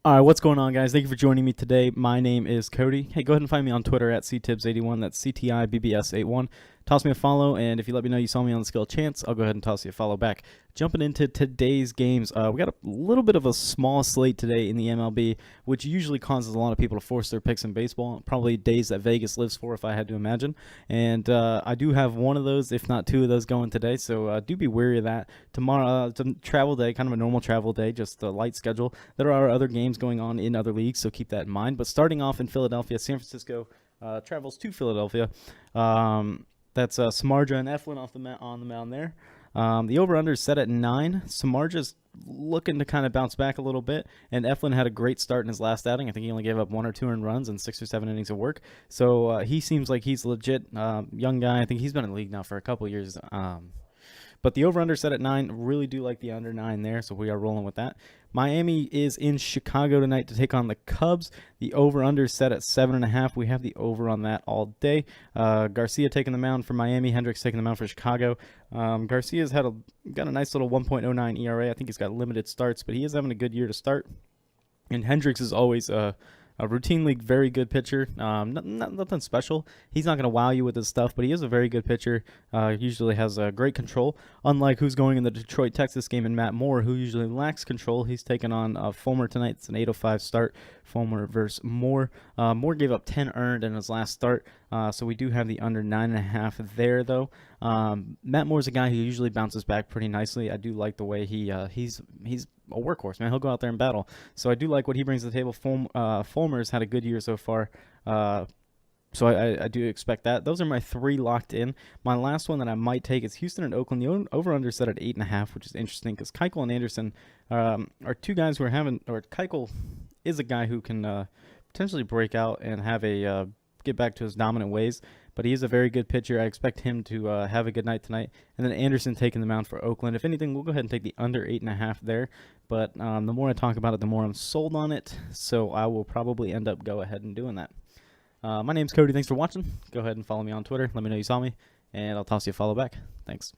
All right, what's going on, guys? Thank you for joining me today. My name is Cody. Hey, go ahead and find me on Twitter at ctibbs81. That's CTIBBS81. Toss me a follow, and if you let me know you saw me on the Skill Chance, I'll go ahead and toss you a follow back. Jumping into today's games, we got a little bit of a small slate today in the MLB, which usually causes a lot of people to force their picks in baseball. Probably days that Vegas lives for, if I had to imagine. And I do have one of those, if not two of those, going today, so do be wary of that. Tomorrow, it's a travel day, kind of a normal travel day, just a light schedule. There are other games going on in other leagues, so keep that in mind. But starting off in Philadelphia, San Francisco travels to Philadelphia. That's Samardzija and Eflin on the mound there. The over-under is set at 9. Samardzija's looking to kind of bounce back a little bit, and Eflin had a great start in his last outing. I think he only gave up 1 or 2 earned runs and 6 or 7 innings of work. So he seems like he's legit young guy. I think he's been in the league now for a couple years. But the over-under set at 9. Really do like the under 9 there, so we are rolling with that. Miami is in Chicago tonight to take on the Cubs. The over-under is set at 7.5. We have the over on that all day. Garcia taking the mound for Miami. Hendricks taking the mound for Chicago. Garcia's got a nice little 1.09 ERA. I think he's got limited starts, but he is having a good year to start. And Hendricks is always a routinely very good pitcher. Nothing special. He's not going to wow you with his stuff, but he is a very good pitcher. Usually has great control. Unlike who's going in the Detroit-Texas game, and Matt Moore, who usually lacks control. He's taking on Fulmer tonight. It's an 8:05 start. Fulmer versus Moore. Moore gave up 10 earned in his last start, so we do have the under 9.5 there, though. Matt Moore's a guy who usually bounces back pretty nicely. I do like the way he's a workhorse, man. He'll go out there and battle. So I do like what he brings to the table. Fulmer's had a good year so far. So I do expect that. Those are my 3 locked in. My last one that I might take is Houston and Oakland. The over-under set at 8.5, which is interesting because Keuchel and Anderson are 2 guys who are Keuchel is a guy who can potentially break out and have get back to his dominant ways. But he is a very good pitcher. I expect him to have a good night tonight. And then Anderson taking the mound for Oakland. If anything, we'll go ahead and take the under 8.5 there. But the more I talk about it, the more I'm sold on it. So I will probably end up go ahead and doing that. My name's Cody. Thanks for watching. Go ahead and follow me on Twitter. Let me know you saw me. And I'll toss you a follow back. Thanks.